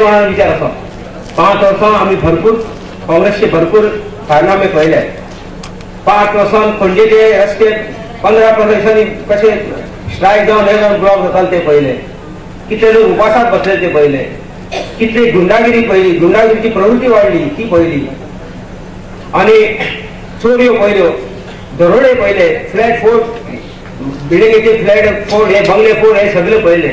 विचार असो 5 वर्सां आम्ही भरपूर काँग्रेसचे भरपूर कारनामे पळयले. 5 वर्सांत पणजेचे रस्ते 15 दिसांनी कशे स्ट्रायक जावन हे जावन ब्लॉक जाताले ते पळयले. कितले लोक उपासात बसले ते पळयले. कितली गुंडागिरी पळयली, गुंडागिरीची प्रवृत्ती वाढली ती पळयली. आणि चोऱ्यो पळयल्यो, दरोडे पळयले, फ्लॅट फोड, बिल्डिंगेचे फ्लॅट फोड, हे बंगले फोड, हे सगळे पळयले.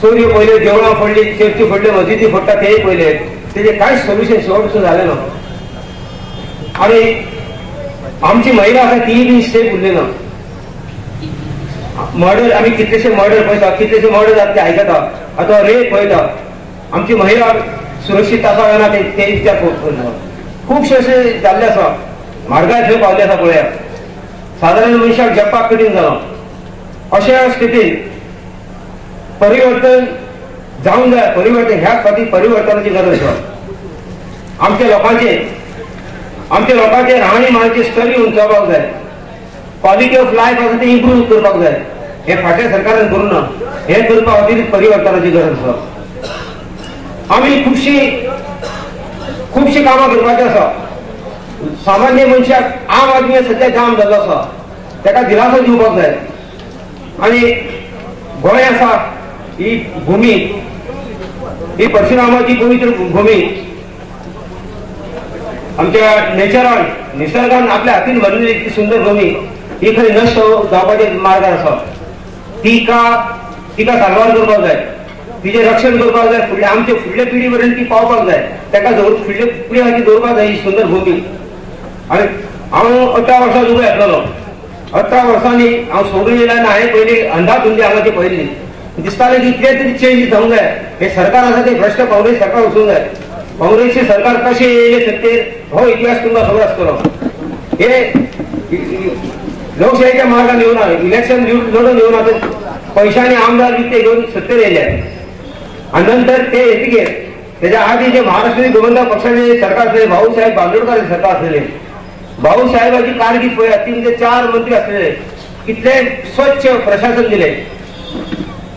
चोऱ्यो पळयल्यो, देवळां फोडली, चर्ची फोडल्यो, मस्जिदी फोडटा तेय पळयले. तेजे कांयच सोल्युशन शेवटसून जालें ना. आणि आमची महिला आसा ती बी सेफ उरली ना. मर्डर आमी कितलेशे मर्डर पळयता, कितलेशे मर्डर जाता ते आयकता, अथवा रेप पळयता. आमची महिला सुरक्षीत आसा काय ना ते त्या खुबशे अशे जाल्ले आसा. म्हारगाय थंय पावले आसा पळया. सादारण मनशाक जगपाक कठीण जालां. अशा स्थितीन परिवर्तन जावंक जाय. परिवर्तन ह्या खातीर परिवर्तनाची गरज आसा. आमच्या लोकांचे राहणीमानाची स्तरी उंचावपाक जाय. क्वॉलिटी ऑफ लायफ आसा ती इम्प्रूव करपाक जाय. हे फाटल्या सरकारान करूं ना. हे करपा खातीर परिवर्तनाची गरज आसा. आमी खुबशी कामां करपाची आसा. सामान्य मनशाक आम आदमी सध्या जाम जाल्लो आसा, ताका दिलासो दिवपाक जाय. आणि गोंय आसा ही भूमी, ही परशुरामाची पवित्र भूमी. आमच्या नेचरान निसर्गान आपल्या हातीन भरलेली इतकी सुंदर भूमी ही खरी नष्ट जावपाचे मार्गार आसा. तिका साल्वार करपाक जाय, तिचे रक्षण करपाक जाय. आमच्या फुडल्या पिढी पर्यंत ती पावपाक जाय. ताका फुडल्या पिढी खातीर दवरपाक जाय ही सुंदर भूमी. आणि हांव 18 वर्सां उबो येतलो. 18 वर्सांनी हांव सोडून येयला आनी हांवें पयलीं अंधाधुंदी हांगाची पळयल्ली. दिसतालें की कितें तरी चेंज जावंक जाय. हे सरकार आसा ते भ्रश्ट काँग्रेस सरकार वचूंक जाय. काँग्रेसचे सरकार कशें येयले सत्तेर हो इतिहास तुमकां खबर आसतलो. हे लोकशाहीच्या मार्गान येवना, इलेक्शन लढून येवना, पैशांनी आमदार विकते घेवन सत्तेर येयले. आणि नंतर ते येतकीर त्याच्या आधी जे महाराष्ट्र गोविंदा पक्षाचे सरकार असलेले, भाऊसाहेब बांदोडकर सरकार असलेले, भाऊसाहेबांची कारकीर्द पळया. ती म्हणजे 4 मंत्री असलेले, कितले स्वच्छ प्रशासन दिले.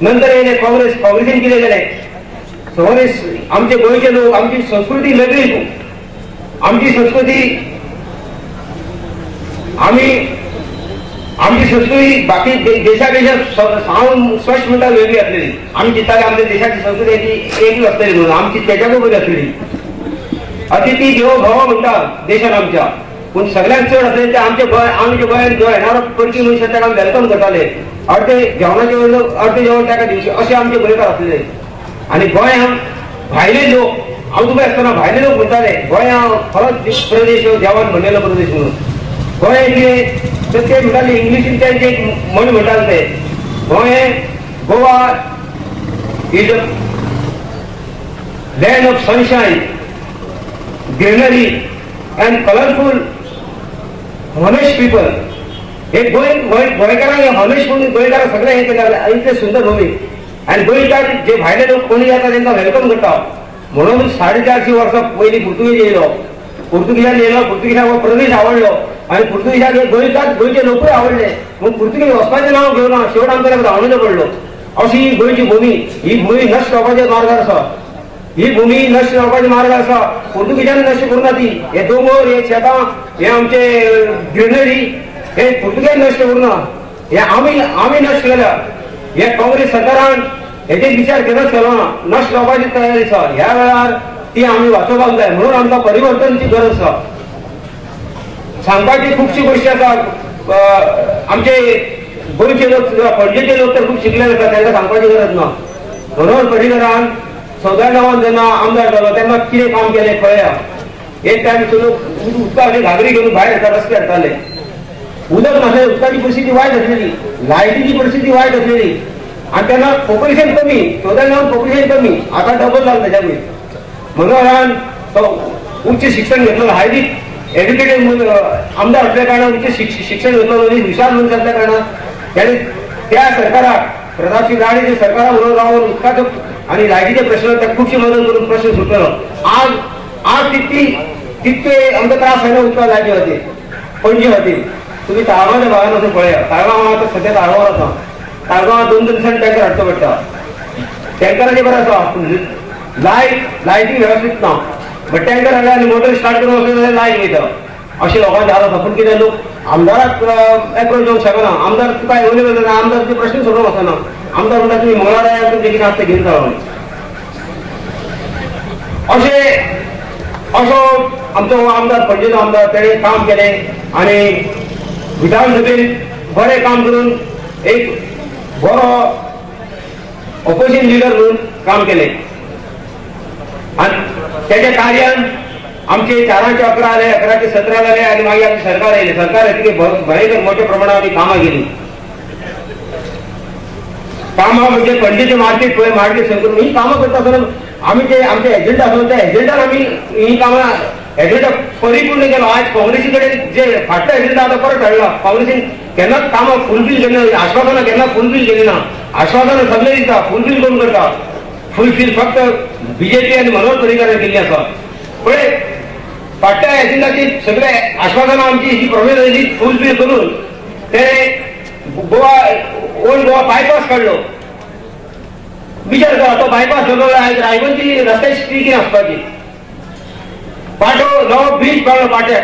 नंतर येयले काँग्रेसीन कितें केले. काँग्रेस आमचे गोंयचे लोक, आमची संस्कृती वेगळी. आमची संस्कृती आमची संस्कृती बाकी देशापेक्षा हांव स्पश्ट म्हणटा वेगळी असलेली. आमी चिंताले आमच्या देशाची संस्कृती एक असलेली म्हणून, आमची त्याच्याकूय बरी असलेली. अतिथी देवो भव म्हणटा देशान आमच्या. पूण सगळ्यांत चड असलेले ते आमच्या गोंयांत जो येणारो परकी मनशां ताका वेलकम करताले. अर्धे जेवण ताका दिवचे अशे आमचे गोंयकार असलेले. आनी गोंयांत भायले लोक, हांव तुका आसतना भायले लोक म्हणटाले गोंया खरोच प्रदेश देवान म्हणलेलो प्रदेश म्हणून. गोंय तर ते म्हणटाले इंग्लिशीन त्यांचे म्हण म्हणटाले ते Goa is a land of sunshine, greenery and colourful honest people. हे गोंयकारांक हे हॉनेस्ट म्हणून गोंयकारांक सगळे हे केले इतले सुंदर भूमी. आणि गोंयकार जे भायले लोक कोणी येता तांकां वेलकम करता. म्हणून 450 वर्सां पयलीं पुर्तुगीज येयलो. पुर्तुगीजाक हो प्रदेश आवडलो आणि पुर्तुगीजाक हे गोंयचे लोकूय आवडले. मग पुर्तुगीज वचपाचें नांव घेवना, शेवट आमकां धांवणीचो पडलो. अशी ही गोंयची भूमी, ही भूमी नश्ट जावपाचे मार्गार आसा. ही भूमी नश्ट जावपाचे मार्गार आसा. पुर्तुगीजांनी नश्ट करूना ती. हे दोंगर, हे शेतां, हे आमचे ग्रीनरी हे पुर्तुगीज नश्ट करूना. हे आमी नश्ट केल्या. हे काँग्रेस सरकारान हेचे विचार केलोच केलो ना. नश्ट जावपाची तयारी आसा. ह्या वेळार ती आमी वाचोवपाक जाय. म्हणून आमकां परिवर्तनाची गरज आसा. सांगपाची खुबशी गोश्टी आसा. आमचे गोंयचे लोक, पणजेचे लोक तर खूब शिकलेले आसा, तांकां सांगपाची गरज ना. मनोहर पर्रीकरान 14 गांवांत जेन्ना आमदार जालो तेन्ना कितें काम केलें पळया. एक टायम लोक उदकाची घागरी घेवन भायर येता, रस्ते हाडटाले. उदक नासलें, उदकाची परिस्थिती वायट आसलेली, लायटीची परिस्थिती वायट आसलेली. आणि तेन्ना पॉप्युलेशन कमी, 14 गांवांत पॉप्युलेशन कमी, आतां डबल जालें तेच्याकूय. मनोहरान उच्च शिक्षण घेतलेलं, हायली एज्युकेटेड आमदार असल्या कारणान उच्च शिक्षण घेतलेलं आणि हुशार मनीस असल्या कारणान त्याने त्या सरकाराक, प्रतापसिंग राणे सरकारा बरोबर रावन उदकाचो आणि लायटीचे प्रश्न त्या खुबशी मदत करून प्रश्न सुटलेलो. आज तितके आमकां त्रास जायना उदका लायटी खातीर, पणजे खातीर. तुम्ही ताळगांवच्या भागात वचून पळया. ताळगांव आतां सध्या ताळगांव आसा. ताळगांवां 2 दिसांनी टँकर हाडचो पडटा. टँकराचे बरं आसा लायटी व्यवस्थित ना बट टँकर हाडले आनी मोटर स्टार्ट करून वचून लायट वयता अशें लोकांचे हाल आसा. पूण कितें लोक आमदाराक एप्रोच जावंक शकना. आमदार तुका अवेलेबल जाता आमदार प्रश्न सोडूंक वचना. आमदार म्हणटा तुमी मंगळार आया तुमचें कितें आसता घेवन जावं असो आमचो आमदार पणजेचो आमदार तेणें काम केलें आनी विधानसभेत बरें काम करून एक बरो ऑपोजिशन लिडर म्हणून काम केलें आनी तेच्या कार्यान आमचे 4चे 11 जाले 11चे 17 जाले आनी मागीर आमचे सरकार आयले. सरकार येतकीर भयंकर मोठ्या प्रमाणात आमी कामां केली. कामां म्हणजे पणजेचे मार्केट पळय मार्केट संकूल ही कामां करता आसतना आमी जे आमचे एजेंडा आसा त्या एजेंडान आमी ही कामां एजेंडा परिपूर्ण केलो. आज काँग्रेसी कडेन जे फाटलो एजेंडा आतां परत हाडला. काँग्रेसीन केन्नाच कामां फुलफील केली ना. आश्वासनां केन्ना फुलफील केली ना. आश्वासनां सगळे दिता फुलफील कोण करता. फुलफील फक्त बीजेपी आनी मनोहर पर्रीकारान केल्ली आसा. पळय फाटल्या एजेंडाची सगळे आश्वासनां आमची जी प्रॉमिस आयली फुलफील करून ते गोवा ओल्ड गोवा बायपास काडलो. विचार करा तो बायपास जालो रायबंदची रस्त्याची स्थिती कितें आसपाची. पाटो नवो ब्रीज काडलो पाट्याक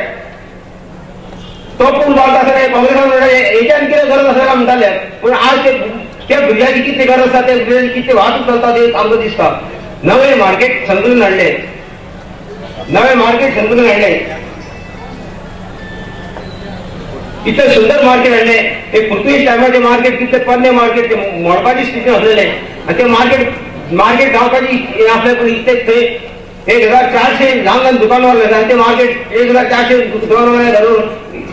तो पूल बांदता आसतना काँग्रेसान हेच्यान कितें गरज आसा काय म्हणटाले. पूण आज त्या ब्रिजाची कितें गरज आसा त्या ब्रिजाची कितें वाहतूक चलता ते आमकां दिसता. नवे मार्केट संकुलन हाडले. नवे मार्केट संकुलन हाडले. इतले सुंदर मार्केट हाडले. एक पुर्तुगीज टायमाचे मार्केट तितले पन्ने मार्केट ते मोडपाची स्थिती आसलेले आनी ते मार्केट गावपाची आपल्या पण इतले थंय 1400 ल्हान ल्हान दुकानवार घालता आनी ते मार्केट 1400 दुकानवार घालून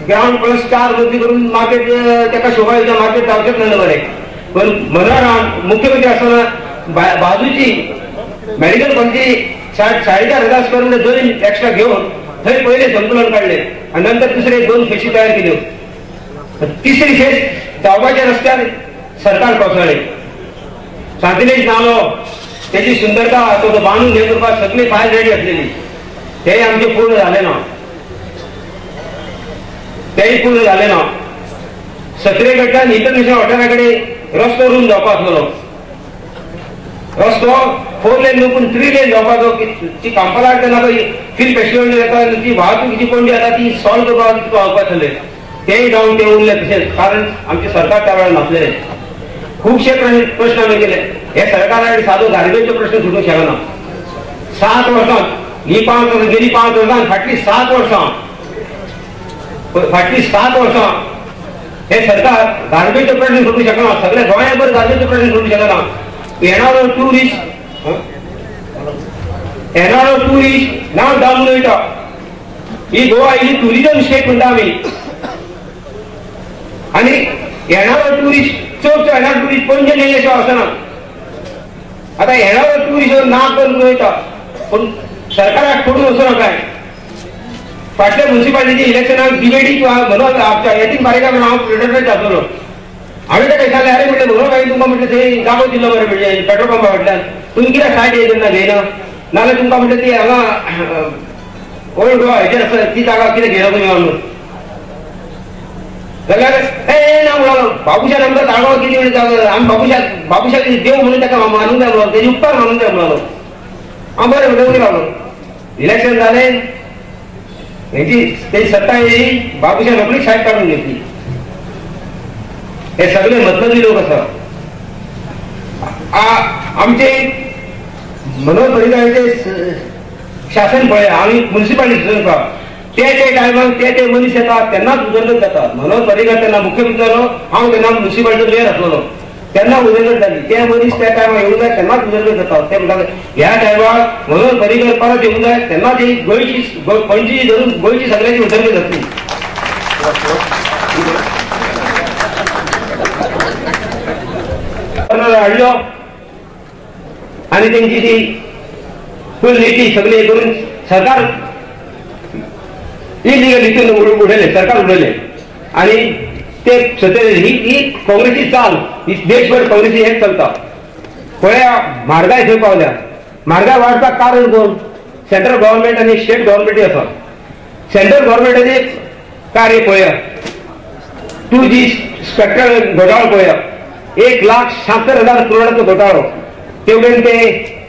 ग्राउंड प्लस 4 मजली करून मार्केट ताका शोभा येता. मार्केट जावचेंच नासलें बरें. पण मनोहरान मुख्यमंत्री आसतना बाजूची मेडिकल कॉलेजी 4,500 स्क्वेअर मीटर जमीन एक्स्ट्रा घेऊन थंय पहिले संकुलन काढले आणि नंतर दुसरे 2 फेसी तयार केल्यो. तिसरी फेस जावपाच्या रस्त्यार सरकार कोसळ्ळे. सांतिनेज नालो त्याची सुंदरता तो बांधून हे करपाक सगळी फायल रेडी आसलेली तेही आमचे पूर्ण झाले ना. तेही पूर्ण झाले ना. 17 कडल्यान इंटरनॅशनल हॉटेलाकडे रस्तो रूम जावपा आसलो. रस्तो 4 लेन न्हू पूण 3 लेन जावपाचो. ती कांपाला तेन्ना फिल्म फेस्टिवल जाता ती वाहतूक जी कोण जाता ती सॉल्व करपाक तितून आवपाचले तेही जावन ते उरले तशेंच. कारण आमचे सरकार त्या वेळार नासलेले. खूबशे प्रश्न आमी केले. हे सरकारान सादो गार्बेजचो प्रश्न सुटूंक शकना. 7 वर्सां ही 5 वर्सां गेली 5 वर्सां फाटली 7 वर्सां हे सरकार गार्बेजचो प्रश्न सुटूंक शकना. सगळे गोंयभर गार्बेजचो प्रश्न सुटूंक शकना. येणारो टुरिस्ट नाव डावन वयता. ही गोवा ही टुरिजम स्टेट म्हणटा आमी आनी येणारो टुरिस्ट चडसो येणारो टुरिस्ट पणजे येयलेसो आसना. आतां येणारो टुरिस्ट नाक करून वयता पूण सरकाराक पडून वचना काय. फाटल्या म्युनिसिपालिटी इलेक्शनाक डिबेटीक म्हणून आमच्या यतीन बारेकार हांव प्रेसिडेंट आसलो. हांवें ताका विचारलें अरे म्हटलें म्हणून हांवें तुमकां म्हटलें थंय जागो दिल्लो मरे म्हणजे पेट्रोल पंपा फाटल्यान तुमी कित्याक सायड तेन्ना घेयना. नाल्यार तुमकां म्हटलें ती हांगा ओल्ड गोवा हेचेर आसा ती जागा कितें घेयना तुमी म्हणून जाल्यार हे ना म्हणलो बाबुशान आमकां जागो कितें आमी बाबुशाक देव म्हणून ताका मानूंक जाय म्हणलो तेजे उपकार मानूंक जाय म्हणलो. हांव बरें म्हणटा उनी रावलो. इलेक्शन जालें हेची तेजी सत्ता येयली. बाबुशान रोखडीच सायड काडून घेतली. हे सगळे मतलबी लोक आसा. आमचे मनोहर पर्रीकारांचे शासन पळय आमी म्युनिसिपालिटी चलयता ते टायमार ते मनीस येतात तेन्नाच उदरगत जाता. मनोहर पर्रीकार तेन्ना मुख्यमंत्री जालो. हांव तेन्ना म्युनिसिपालिटी मेयर आसलो तेन्ना उदरगत जाली. ते मनीस त्या टायमार येवंक जाय तेन्नाच उदरगत जाता. ते म्हणटाले ह्या टायमार मनोहर पर्रीकार परत येवंक जाय तेन्ना ती गोंयची पणजी धरून गोंयची सगळ्यांची उदरगत जातली. हाडलो आणि त्यांची ती फुल नीती सगळी करून सरकार इलिगल रीतीन उडयले. सरकार उडयले आणि ते ही काँग्रेसी चाल ही देशभर काँग्रेसी हेच चलता. पळया म्हारगाय थंय पावल्या. म्हारगाय वाडपाक कारण कोण सेंट्रल गव्हर्नमेंट आणि स्टेट गव्हर्नमेंटूय आसा. सेंट्रल गव्हर्नमेंटाचे कार्य पळया. 2G स्पेक्ट्रल घोटाळो पळया. 1,76,000 करोडाचो घोटाळो. तेवढे ते